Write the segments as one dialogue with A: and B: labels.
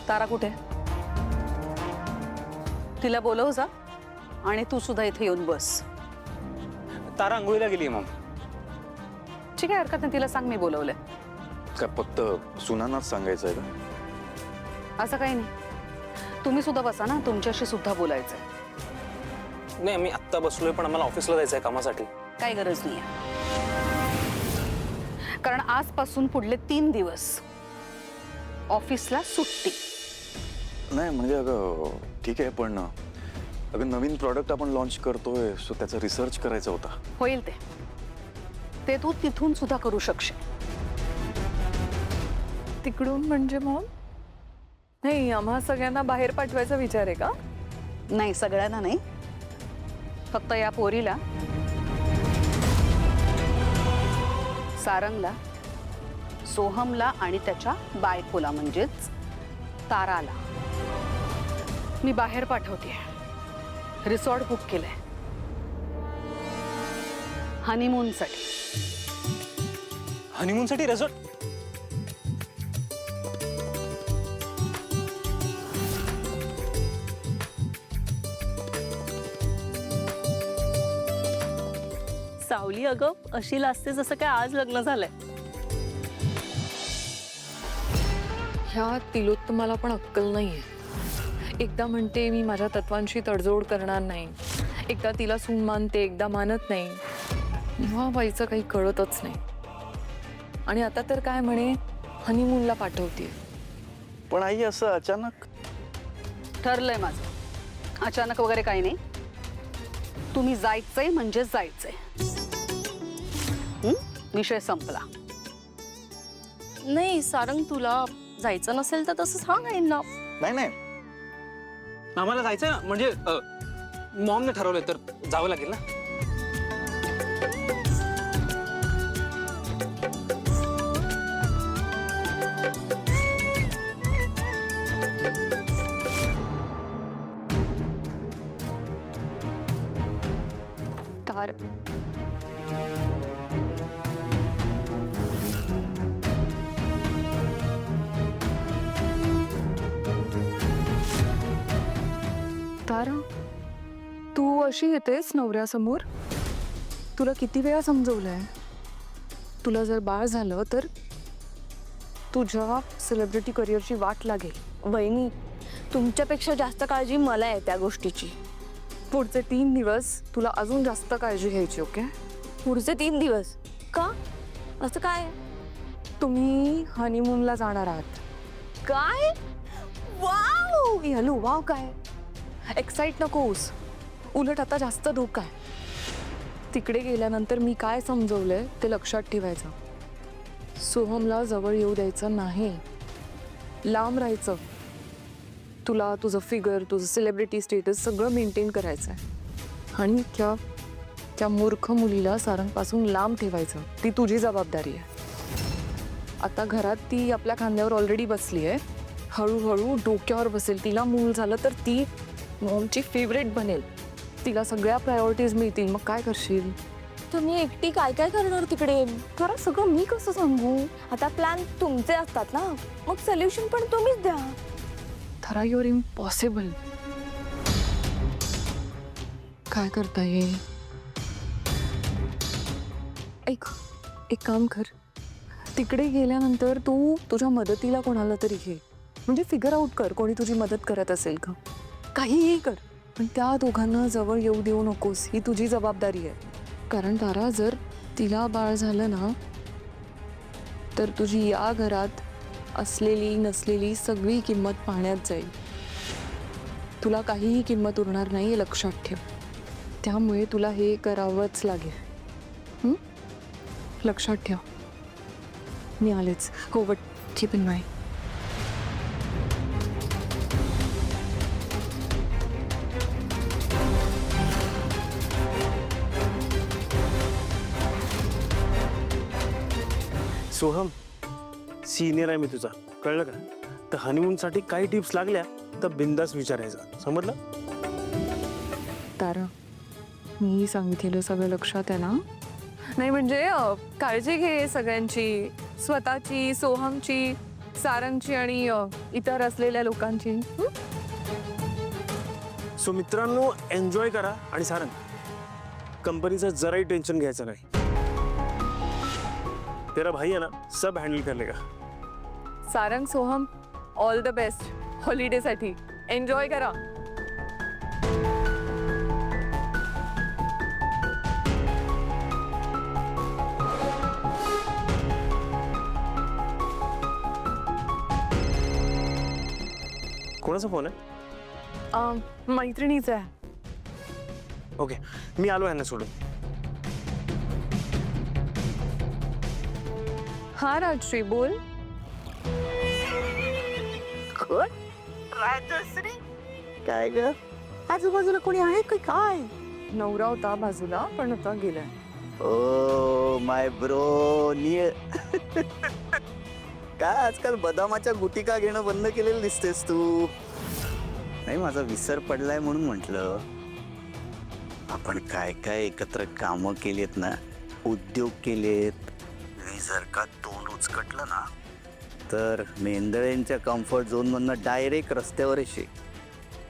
A: तारा कुठे? तिला बोलव जा आणि तू सुद्धा इथे येऊन बस.
B: तारा आंघोळीला गेली मॉम.
A: ठीक आहे, हरकत नाही. तिला सांग मी बोलवलंय.
C: काय फक्त सुनानाच सांगायचं आहे का?
A: असं काही नाही. तुम्ही सुद्धा बसा ना, तुमच्याशी सुद्धा बोलायचंय.
B: नाही मी आत्ता बसलोय, पण आम्हाला ऑफिसला जायचंय कामासाठी.
A: काही गरज नाहीये, कारण आजपासून पुढले 3 दिवस ऑफिसला सुट्टी.
C: नाही म्हणजे अगं ठीक आहे, पण अगं नवीन प्रॉडक्ट आपण लॉन्च करतोय, सो त्याचा रिसर्च करायचा होता.
A: होईल ते तू तिथून सुद्धा करू शकशील.
D: तिकडून म्हणजे मग नाही, आम्हा सगळ्यांना बाहेर पाठवायचा विचार आहे का?
A: नाही, सगळ्यांना नाही, फक्त या पोरीला, सारंगला, सोहमला आणि त्याच्या बायकोला म्हणजेच ताराला मी बाहेर पाठवते. रिसॉर्ट बुक केलंय हनीमूनसाठी.
B: हनीमूनसाठी रिसॉर्ट?
E: सावली अगं अशी लाजते जसं काय आज लग्न झालंय.
D: ह्या तिलोत्तमाला पण अक्कल नाहीये. एकदा म्हणते मी माझ्या तत्वांशी तडजोड करणार नाही, एकदा तिला सून मानते, एकदा मानत नाही. ह्या बाईचं काही कळतच नाही. आणि आता तर काय म्हणे हनीमूनला पाठवते.
C: पण आई असं अचानक?
A: ठरलंय माझं, अचानक वगैरे काही नाही. तुम्ही जायचंय म्हणजे जायचंय. विषय संपला.
E: नाही सारंग, तुला जायचं नसेल तर तसं सांग ना.
C: नाही नाही,
B: आम्हाला जायचंय ना, म्हणजे मॉमने ठरवलंय तर जावं लागेल ना.
D: तार तारा, तू अशी येतेस नवऱ्यासमोर? तुला किती वेळा समजवलंय, तुला जर बाळ झालं तर तुझ्या सेलिब्रिटी करिअरची वाट लागेल.
E: वहिनी, तुमच्यापेक्षा जास्त काळजी मला आहे त्या गोष्टीची.
D: पुढचे 3 दिवस तुला अजून जास्त काळजी घ्यायची. ओके?
E: पुढचे 3 दिवस का? असं काय?
D: तुम्ही हनीमूनला जाणार आहात.
E: काय? वाव!
D: हॅलो, वाव काय? एक्साइट नकोस, उलट आता जास्त धोका आहे. तिकडे गेल्यानंतर मी काय समजवलंय ते लक्षात ठेवायचं. सोहमला जवळ येऊ द्यायचं नाही, लांब राहायचं. तुला तुझं फिगर, तुझं सेलिब्रिटी स्टेटस सगळं मेंटेन करायचं आहे. आणि त्या मूर्ख मुलीला सारंगपासून लांब ठेवायचं. ती तुझी जबाबदारी आहे. आता घरात ती आपल्या खांद्यावर ऑलरेडी बसली आहे, हळूहळू डोक्यावर बसेल. तिला मूल झालं तर ती मॉमची फेवरेट बनेल, तिला सगळ्या प्रायोरिटीज मिळतील. मग काय करशील?
E: तुम्ही एकटी काय काय करणार तिकडे?
D: खरं सगळं मी कसं सांगू?
E: आता प्लॅन तुमचे असतात ना, मग सोल्युशन पण तुम्हीच द्या.
D: थरा, युअर इम्पॉसिबल. काय करता येईल? एक काम कर, तिकडे गेल्यानंतर तू तुझ्या मदतीला कोणाला तरी घे. म्हणजे फिगर आउट कर कोणी तुझी मदत करत असेल का. काहीही कर, पण त्या दोघांना जवळ येऊ देऊ नकोस. ही तुझी जबाबदारी आहे. कारण तारा, जर तिला बाळ झालं ना तर तुझी या घरात असलेली नसलेली सगळी किंमत पाण्यात जाईल. तुला काहीही किंमत उरणार नाही, हे लक्षात ठेव. त्यामुळे तुला हे करावंच लागेल. लक्षात ठेव. मी आलेच. हो, but keep in mind.
F: Soham, senior आहे मी तुझा, कळलं का? तर हनीमूनसाठी काही टिप्स लागल्या तर बिंदास विचारायचं, समजलं?
D: तारा, मी सांगितलेलं सगळं लक्षात आहे ना? नाही म्हणजे काळजी घे सगळ्यांची, स्वतःची, सोहमची, सारंगची आणि इतर असलेल्या लोकांची. हं?
F: सो मित्रांनो, एन्जॉय करा. आणि सारंग, कंपनीचं जराही टेन्शन घ्यायचं नाही. तेरा भाई है ना, सब हँडल कर लेगा.
D: Sarang, Soham, all the best हॉलिडेसाठी. एन्जॉय करा.
F: कोणाचा फोन आहे?
D: मैत्रिणीचं आहे.
F: ओके, मी आलो ह्यांना सोडून.
D: हा राजश्री, बोल.
G: राजश्री, काय ग, आजूबाजूला कोणी आहे का काय?
D: नवरा होता बाजूला, पण आता गेलाय.
G: ओ माय ब्रो, काय आजकाल बदामाच्या गुटी का घेणं बंद केलेलं दिसतेस तू? नाही, माझा विसर पडलाय म्हणून म्हटलं. आपण काय काय एकत्र कामं केलीत ना, उद्योग केलेत. मी जर का तोंड उचकटलं ना, तर मेंदळेंच्या कम्फर्ट झोन मधनं डायरेक्ट रस्त्यावर येशील.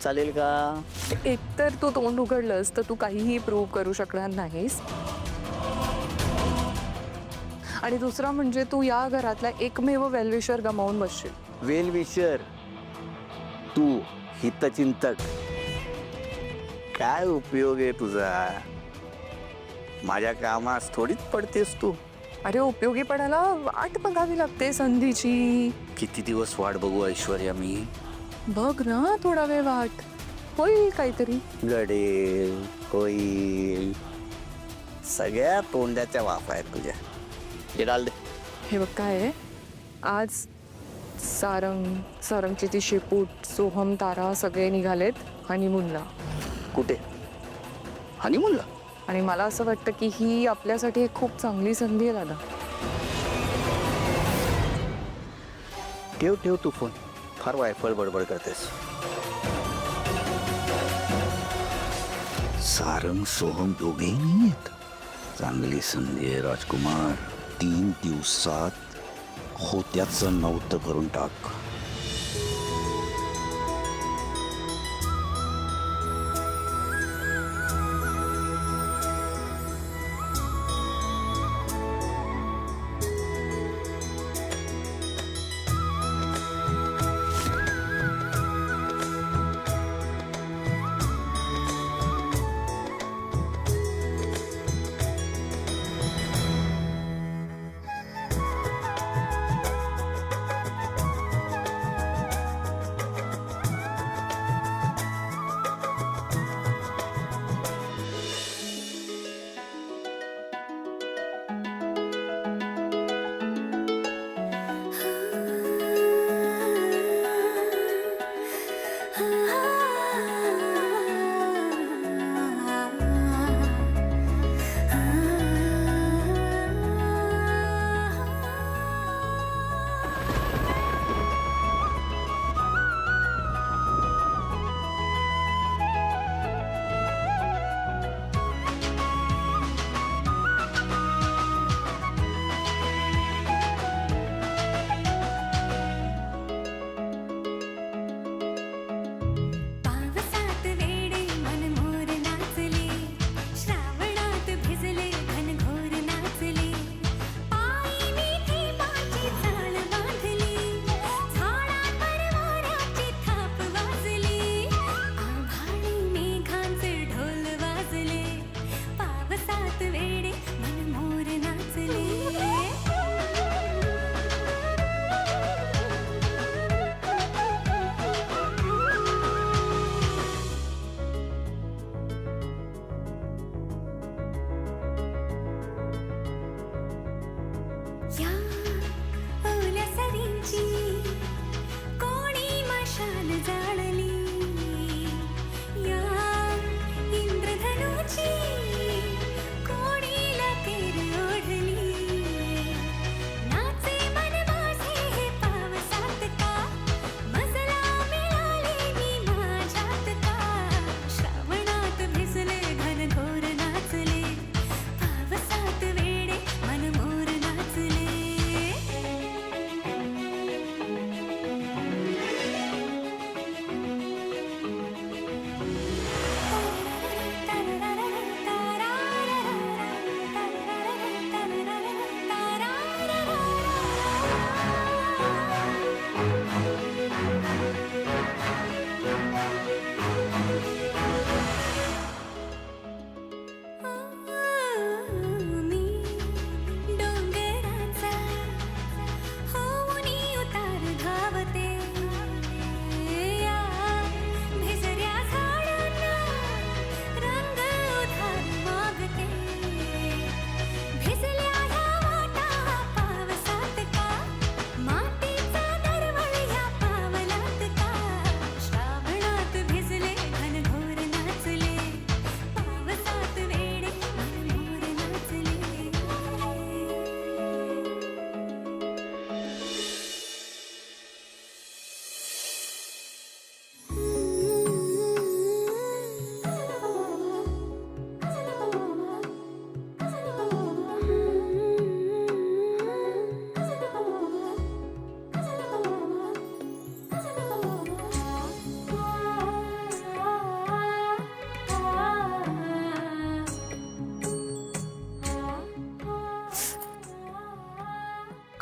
G: चालेल का?
D: एकतर तू तोंड उघडलंस तर तू काहीही प्रूव्ह करू शकणार नाहीस, आणि दुसरा म्हणजे तू या घरातला एकमेव वेलविशर गमावून बसशील.
G: वेलविशर तू, हितचिंतक, काय उपयोग आहे तुझा? माझ्या कामास थोडीच पडतेस तू.
D: अरे, उपयोगी पडायला वाट बघावी लागते संधीची.
G: किती दिवस वाट बघू ऐश्वर्या मी?
D: बघ ना, थोडा वेळ वाट, होईल काहीतरी.
G: घडेल, होईल. सगळ्या तोंडाच्या वाफा आहेत तुझ्या. हे डाल दे.
D: हे बघ काय आहे, आज सारंगची ती शेपूट, सोहम, तारा सगळे निघालेत हनीमूनला.
G: कुठे? हनीमूनला?
D: आणि मला असं वाटतं की ही आपल्यासाठी एक खूप चांगली संधी आहे दादा.
G: ठेव ठेव तू फोन, फार वायफळ बडबड करतेस. सारंग सोहम दोघेही नाही आहेत. चांगली संधी आहे राजकुमार. 3 दिवसात होत्याचं नव्हतं करून टाक.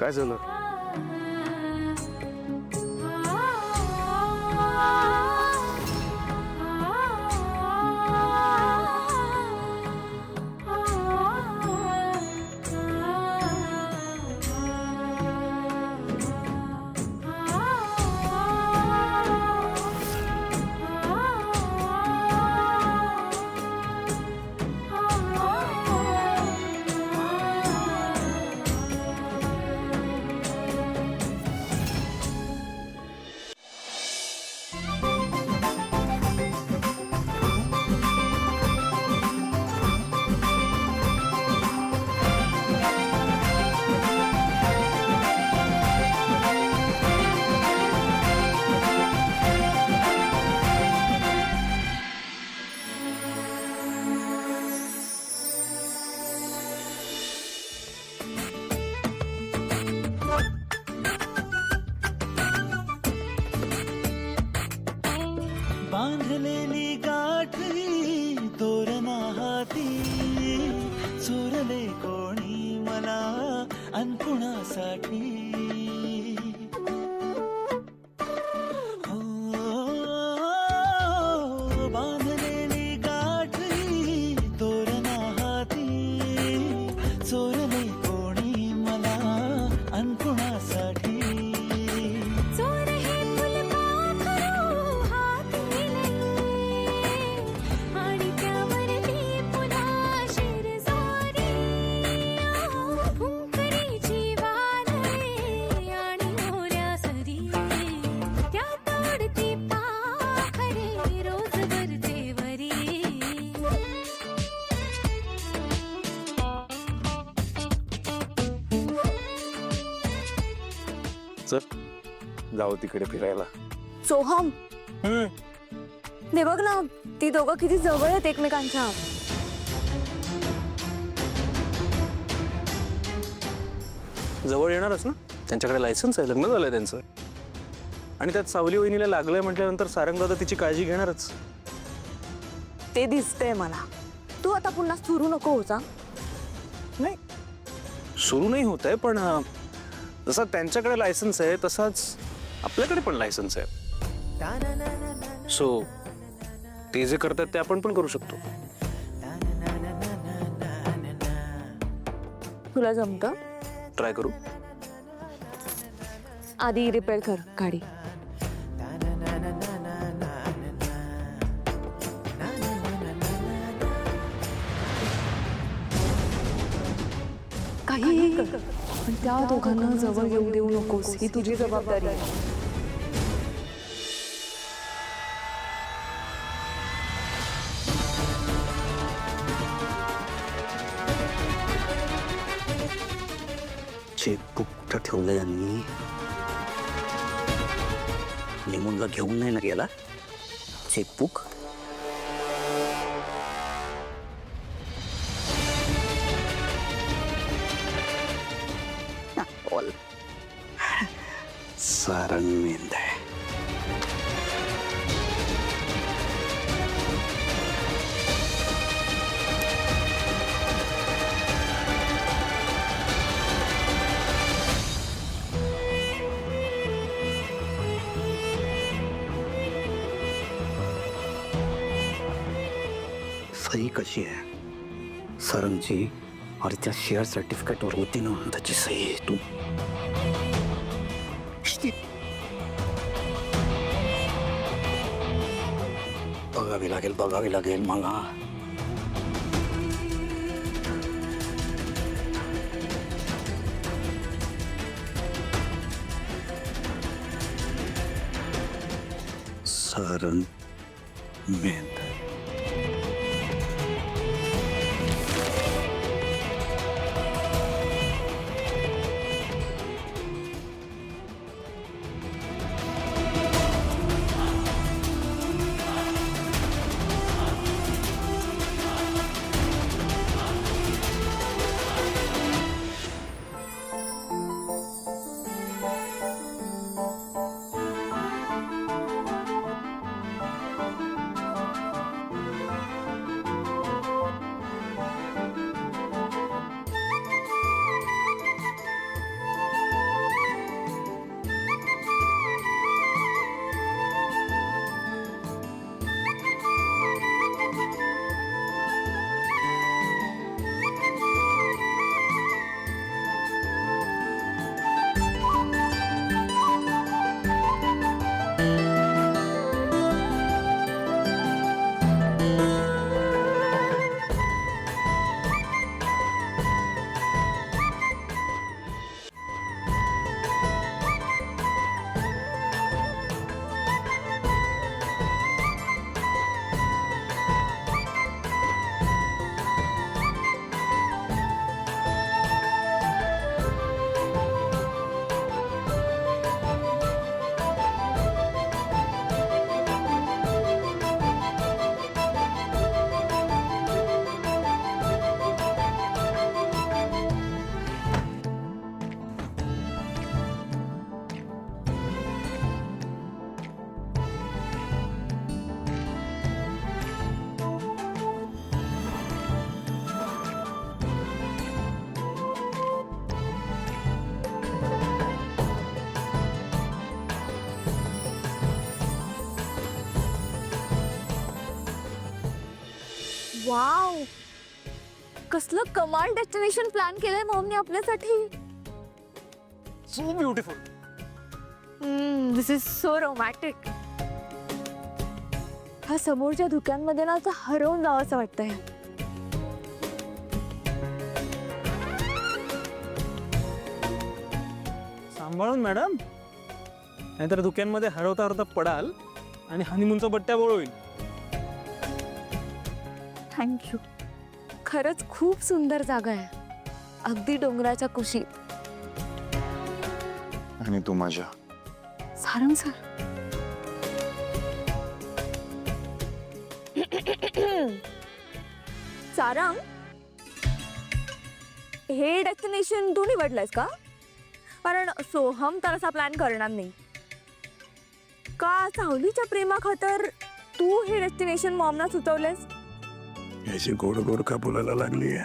F: काय झालं?
H: बांधलेली गाठी तोरणा हाती चोरले कोणी मला अनकुणासाठी हो, बांधलेली गाठी तोरणा हाती चोरले कोणी मला अनकुणासाठी
F: चल जाऊ तिकडे फिरायला.
D: सोहम ने बघ ना, ती दोघं किती जवळ आहेत एकमेकांच्या.
F: जवळ येणारच ना, त्यांच्याकडे लायसन्स आहे, लग्न झालंय त्यांचं. आणि त्यात सावली वहिनीला लागलंय म्हटल्यानंतर सारंगदा तर तिची काळजी घेणारच.
D: ते दिसतंय मला. तू आता पुन्हा सुरू नको होता.
F: नाही सुरू नाही होत आहे, पण जसा त्यांच्याकडे लायसन्स आहे तसाच आपल्याकडे पण लायसन्स आहे. सो ते जे करतात ते आपण पण करू शकतो.
D: तुला जमतं?
F: ट्राय करू.
D: आधी रिपेअर कर गाडी. काही कर, पण त्या दोघांना जवळ येऊ देऊ नकोस, ही तुझी जबाबदारी आहे.
G: चेकबुक कुठं ठेवलं यांनी? लिमूनला घेऊन नाही ना गेला चेकबुक? सारंग मेंद आहे. सही कशी आहे सरंगची? आणि त्या शेअर सर्टिफिकेटवर होती ना त्याची सही आहे. तू बघावी लागेल मला. सरंग मेंद.
D: वाव, कसलं कमाल डेस्टिनेशन प्लॅन केलंय मॉमने आपल्यासाठी.
F: So beautiful.
D: This is so romantic. हा समोरच्या धुक्यांमध्ये ना असं हरवून जावं असं वाटतंय.
F: सांभाळून मॅडम, नाहीतर धुक्यांमध्ये हरवता हरवता पडाल आणि हनीमूनचा बट्ट्या बोळ होईल.
D: थँक्यू. खरंच खूप सुंदर जागा आहे, अगदी डोंगराच्या कुशीत.
C: आणि तू माझ्या.
D: सारंग सर, सारंग, हे डेस्टिनेशन तू निवडलंयस का? कारण सोहम तर असा प्लॅन करणार नाही. का सावलीच्या प्रेमाखातर तू हे डेस्टिनेशन मॉमना सुचवलंयस?
C: याची गोड गोड का बोलायला लागली.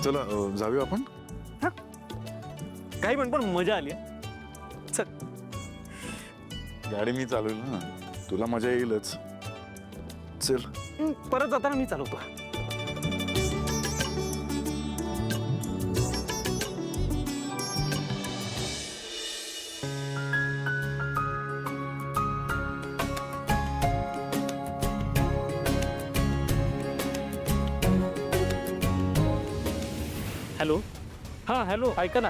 C: चला जाऊया आपण.
F: काही पण मजा आली. चल.
C: गाडी मी चालवेल ना, तुला मजा येईलच. चल.
F: परत जाताना मी चालवतो.
B: हॅलो. हां हॅलो, ऐका ना,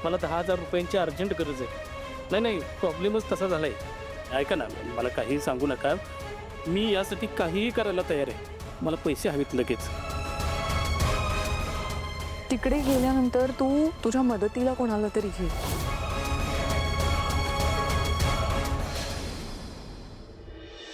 B: मला 10,000 रुपयांची अर्जंट गरज आहे. नाही प्रॉब्लेमच तसा झाला आहे. ऐका ना, मला काहीही सांगू नका, मी यासाठी काहीही करायला तयार आहे. मला पैसे हवेत लगेच.
D: तिकडे गेल्यानंतर तू तुझ्या मदतीला कोणाला तरी घे.